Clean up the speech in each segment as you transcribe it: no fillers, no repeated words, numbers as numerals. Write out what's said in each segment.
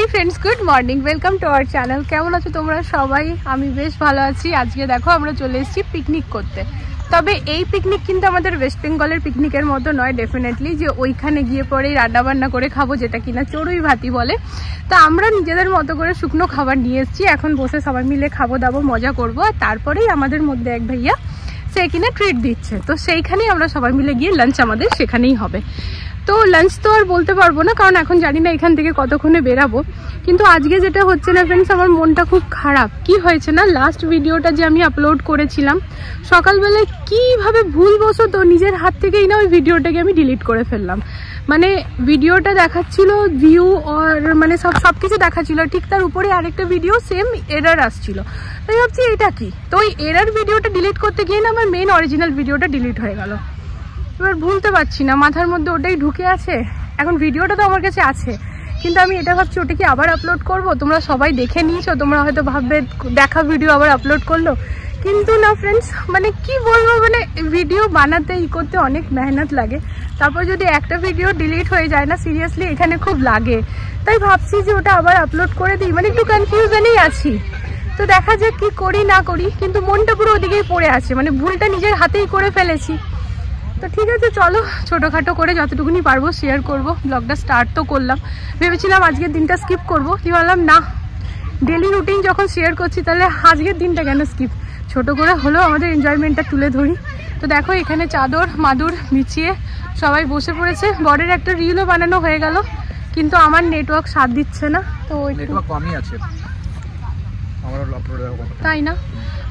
Hey friends, good morning, welcome to our channel. কেমন আছো তোমরা সবাই? আমি বেশ ভালো আছি। আজকে দেখো আমরা চলে এসেছি পিকনিক করতে। তবে এই পিকনিক কিন্তু আমাদের ওয়েস্ট বেঙ্গলের পিকনিকের মতো নয় ডেফিনেটলি, যে ওইখানে গিয়ে পরেই রান্নাবান্না করে খাবো, যেটা কিনা চড়ুই ভাতি বলে। তা আমরা নিজেদের মতো করে শুকনো খাবার নিয়ে এসেছি। এখন বসে সবাই মিলে খাবো দাবো, মজা করবো। আর তারপরেই আমাদের মধ্যে এক ভাইয়া সে কিনা ট্রিট দিচ্ছে, তো সেইখানেই আমরা সবাই মিলে গিয়ে লাঞ্চ আমাদের সেখানেই হবে। তো লাঞ্চ তো আর বলতে পারবো না, কারণ এখন জানি না এখান থেকে কতক্ষণে বেরাবো। কিন্তু আজকে যেটা হচ্ছে না ফ্রেন্ডস, আমার মনটা খুব খারাপ। কি হয়েছে না, লাস্ট ভিডিওটা যে আমি আপলোড করেছিলাম সকালবেলায়, কীভাবে ভুলবশত নিজের হাত থেকেই না ওই ভিডিওটাকে আমি ডিলিট করে ফেললাম। মানে ভিডিওটা দেখাচ্ছিল ভিউ আর মানে সব কিছু দেখাচ্ছিল, ঠিক তার উপরে আরেকটা ভিডিও সেম এরার আসছিল। তাই ভাবছি এটা কি, তো ওই এরার ভিডিওটা ডিলিট করতে গিয়ে না আমার মেন অরিজিনাল ভিডিওটা ডিলিট হয়ে গেল। এবার ভুলতে পারছি না, মাথার মধ্যে ওটাই ঢুকে আছে। এখন ভিডিওটা তো আমার কাছে আছে, কিন্তু আমি এটা ভাবছি ওটা কি আবার আপলোড করব। তোমরা সবাই দেখে নিয়েছো, তোমরা হয়তো ভাববে দেখা ভিডিও আবার আপলোড করলো, কিন্তু না ফ্রেন্ডস, মানে কি বলবো, মানে ভিডিও বানাতে করতে অনেক মেহনত লাগে। তারপর যদি একটা ভিডিও ডিলিট হয়ে যায় না, সিরিয়াসলি এখানে খুব লাগে। তাই ভাবছি যে ওটা আবার আপলোড করে দিই, মানে একটু কনফিউশনেই আছি। তো দেখা যাক কি করি না করি, কিন্তু মনটা পুরো ওদিকেই পড়ে আছে, মানে ভুলটা নিজের হাতেই করে ফেলেছি। তো ঠিক আছে, চলো ছোটোখাটো করে যতটুকুনি পারবো শেয়ার করব। ব্লগটা স্টার্ট তো করলাম, ভেবেছিলাম আজকের দিনটা স্কিপ করব, কি বললাম না, ডেলি রুটিন যখন শেয়ার করছি তাহলে আজকের দিনটা কেন স্কিপ, ছোটো করে হলেও আমাদের এনজয়মেন্টটা তুলে ধরি। তো দেখো এখানে চাদর মাদুর বিছিয়ে সবাই বসে পড়েছে। বরের একটা রিলও বানানো হয়ে গেল, কিন্তু আমার নেটওয়ার্ক সাথ দিচ্ছে না, তো নেটওয়ার্ক কমই আছে তাই না।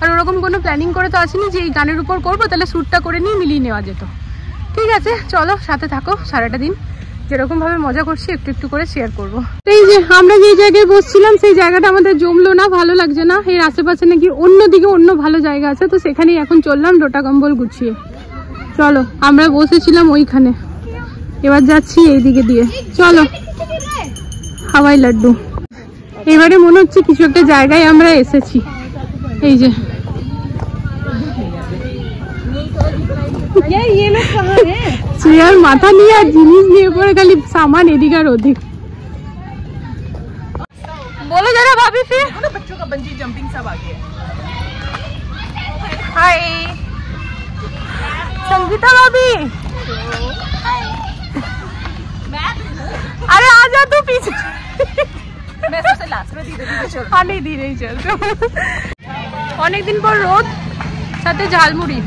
আর ওরকম কোনো প্ল্যানিং করে তো আসেনি যে এই গানের উপর করবো, তাহলে শ্যুটটা করে নিয়ে মিলিয়ে নেওয়া যেত। ঠিক আছে চলো, সাথে থাকো, সারাটা দিন যেরকম ভাবে মজা করছি একটু একটু করে শেয়ার করব। এই যে আমরা যে জায়গায় বসছিলাম সেই জায়গাটা আমাদের জমলো না, ভালো লাগছে না। এর আশেপাশে নাকি অন্যদিকে অন্য ভালো জায়গা আছে, তো সেখানেই এখন চললাম লোটা কম্বল গুছিয়ে। চলো, আমরা বসেছিলাম ওইখানে, এবার যাচ্ছি এইদিকে দিয়ে। চলো, হাওয়াই লাড্ডু। এবারে মনে হচ্ছে কিছু একটা জায়গায় আমরা এসেছি। এই যে চেয়ার মাথা নিয়ে আর জিনিস নিয়ে পরে খালি সামান এদিক আর ওদিক। बोलो जरा भाभी, फिर बच्चों का बंजी जंपिंग सब आ गया। हाय संगीता भाभी, अरे आ जा तू पीछे, मैं सबसे लास्ट में धीरे धीरे चल। हाँ नहीं धीरे ही चल। অনেক দিন পর রোদ, সাথে ঝালমুড়ি,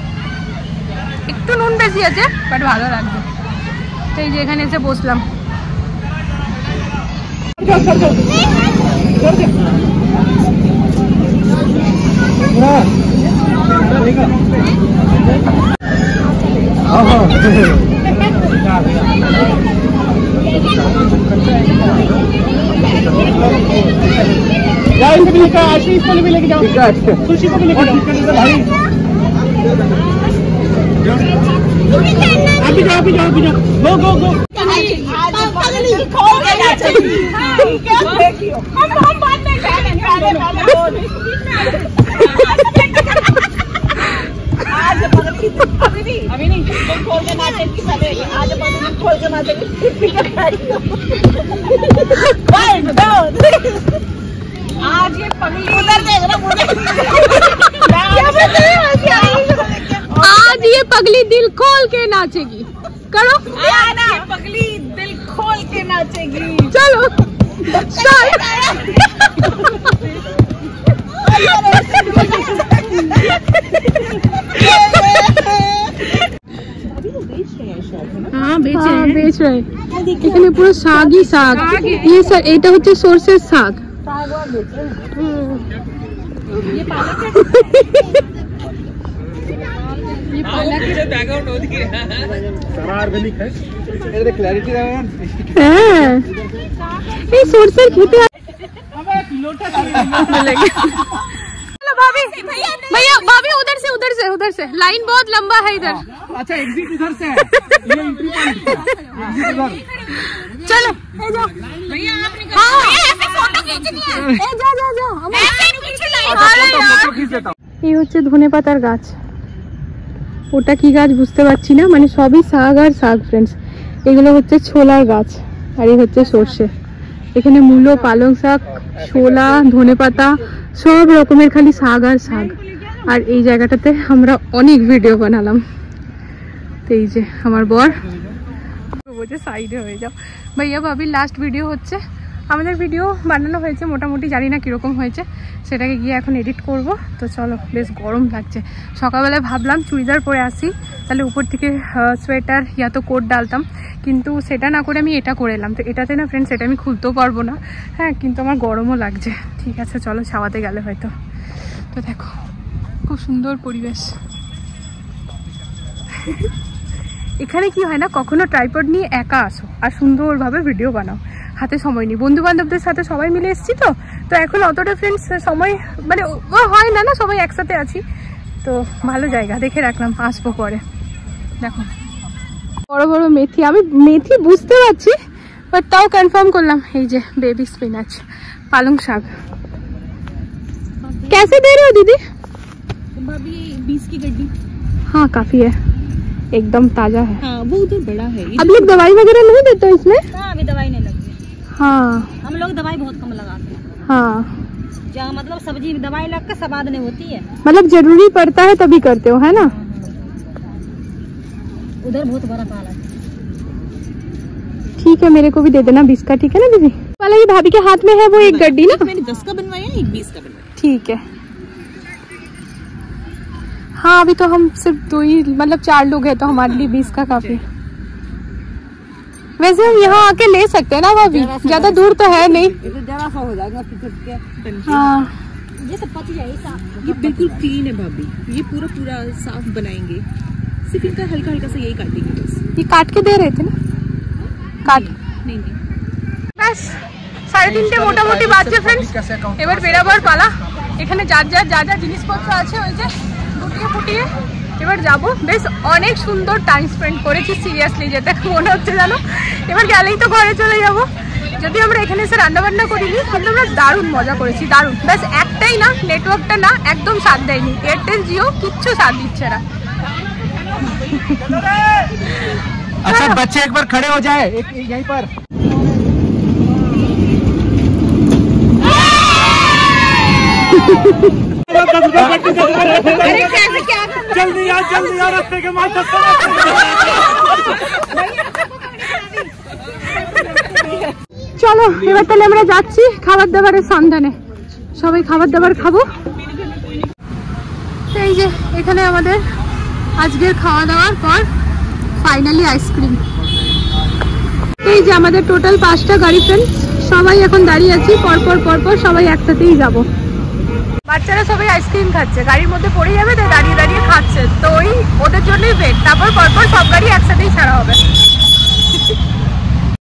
একটু নুন বেশি আছে বাট ভালো লাগবে। এই যে এখানে এসে বসলাম। आशीष को भी लेके जाओ, खुशी को भी लेके जाओ भाई। आप भी जाओ, आप भी जाओ, आप भी जाओ, गो गो गो। हम बात नहीं करेंगे, आज अभी नहीं खोल के नाचेंगे, आज खोल के नाचेंगे। आज ये पगली उधर देख रहा, आज ये पगली दिल खोल के नाचेगी। करो ना, पगली दिल खोल के नाचेगी। चलो स्टार्ट। हाँ बेच रहे हैं। এখানে পুরো শাকই শাক। ये सर এটা হচ্ছে সরষের শাক। ये पालक ये पालक है, बैकग्राउंड हो दिख रहा है, सारा ऑर्गेनिक है। ये देख क्लैरिटी है यार। हां ये सरसर खेते हमें लोटा मिलेगा। चलो भाभी, भैया भाभी उधर से लाइन बहुत लंबा है इधर। अच्छा एग्जिट इधर से है, ये एंट्री पॉइंट है, एग्जिट इधर। चलो ए जाओ भैया, आप निकल। हां ऐसे फोटो खींचनी है, ए जा जा जा, ऐसे पीछे लाइन। अरे फोटो खींच लेता हूं। এই হচ্ছে ধনেপাতার গাছ, ওটা কি গাছ বুঝতে পারছি না, মানে সবই শাক আর শাক ফ্রেন্ডস। এগুলো হচ্ছে ছোলার গাছ, আর এই হচ্ছে সর্ষে। এখানে মূলো, পালং শাক, ছোলা, ধনেপাতা, সব রকমের খালি শাক আর শাক। আর এই জায়গাটাতে আমরা অনেক ভিডিও বানালাম। তো এই যে আমার বর বলছে সাইডে হয়ে যাও। ভাইয়া ভাবির লাস্ট ভিডিও হচ্ছে। আমাদের ভিডিও বানানো হয়েছে মোটামুটি, জানি না কীরকম হয়েছে, সেটাকে গিয়ে এখন এডিট করব। তো চলো, বেশ গরম লাগছে। সকালবেলায় ভাবলাম চুড়িদার পরে আসি, তাহলে উপর থেকে সোয়েটার ইয়া তো কোট ডালতাম, কিন্তু সেটা না করে আমি এটা করে এলাম। তো এটাতে না ফ্রেন্ডস, এটা আমি খুলতেও পারবো না। হ্যাঁ, কিন্তু আমার গরমও লাগছে। ঠিক আছে চলো, ছাওয়াতে গেলে হয়তো। তো দেখো খুব সুন্দর পরিবেশ। এখানে কি হয় না, কখনো ট্রাইপড নিয়ে একা আসো আর সুন্দরভাবে ভিডিও বানাও, হাতে সময় নেই। বন্ধু বান্ধবদের সাথে সবাই মিলে এসেছি, তো এখন অতটা ফ্রেন্ডস সময় মানে হয় না, সবাই একসাথে আছি। তো ভালো জায়গা দেখে রাখলাম, আসবো পরে। দেখো বড় বড় মেথি, আমি মেথি বুঝতে পারছি বাট তাও কনফার্ম করলাম। এই যে বেবি স্পিনাচ, পালং শাক। कैसे दे रहे हो दीदी? भाभी 20 की गड्डी। हाँ काफी है, एकदम ताजा है। हाँ वो उधर बड़ा है। अब लोग दवाई वगैरह नहीं देते इसमें? हाँ अभी दवाई नहीं लगती। हाँ हम लोग दवाई बहुत कम लगाते हैं। हाँ, जहाँ मतलब सब्जी में दवाई लग कर स्वाद नहीं होती है, मतलब जरूरी पड़ता है तभी करते हो, है ना? उधर बहुत बड़ा पाला है। ठीक है, मेरे को भी दे देना 20 का, ठीक है ना दीदी? वाला ये भाभी के हाथ में है वो एक गड्डी ना? मैंने 10 का बनवाया, एक 20 का बनवाया। ठीक है। हाँ अभी तो हम सिर्फ 2 ही, मतलब 4 लोग हैं, तो हमारे लिए 20 का काफी। वैसे हम यहाँ आके ले सकते हैं ना भाभी, ज्यादा दूर तो है नहीं। जरा सा हो जाएगा। हाँ ये सब पच जाएगा। ये बिल्कुल क्लीन है भाभी, ये पूरा पूरा साफ बनाएंगे, सिर्फ इनका हल्का हल्का सा यही काटेंगे बस। ये काट के दे रहे थे ना? काट नहीं नहीं ব্যাস 3:30 মোটামুটি বাজছে ফ্রেন্ডস। এবার বেরাবার পালা। এখানে যা যা জিনিসপত্র আছে ওই যে গুটিয়ে ফুটিয়ে এবার যাবো। বেশ অনেক সুন্দর টাইম স্পেন্ড করেছি, সিরিয়াসলি যেতে মনে হচ্ছে জানো। এবার গেলেই তো ঘরে চলে যাব। যদি আমরা এখানে এসে রান্নাবান্না করিনি, কিন্তু আমরা দারুণ মজা করেছি, দারুণ। ব্যাস একটাই না, নেটওয়ার্কটা না একদম সাথ দেয়নি, এয়ারটেল জিও কিচ্ছু সাথ দিচ্ছে না। अच्छा बच्चे एक बार खड़े हो जाए एक यहीं पर। अरे कैसे क्या जल्दी यार रास्ते के मार सकते। চলো এবার তাহলে আমরা যাচ্ছি খাবার দাবারের সন্ধানে। সবাই খাবার দাবার খাবো। এই যে এখানে আমাদের আজকের খাওয়া দাওয়ার পর ফাইনালি আইসক্রিম। এই যে আমাদের টোটাল 5টা গাড়ি ফ্রেন্ডস, সবাই এখন দাঁড়িয়ে আছি পরপর সবাই একসাথেই যাব। বাচ্চারা সবাই আইসক্রিম খাচ্ছে, গাড়ির মধ্যে পড়ে যাবে, তাই দাঁড়িয়ে দাঁড়িয়ে খাচ্ছে। তো ওই ওদের জন্যই ওয়েট, তারপর পরপর সব গাড়ি একসাথেই ছাড়া হবে।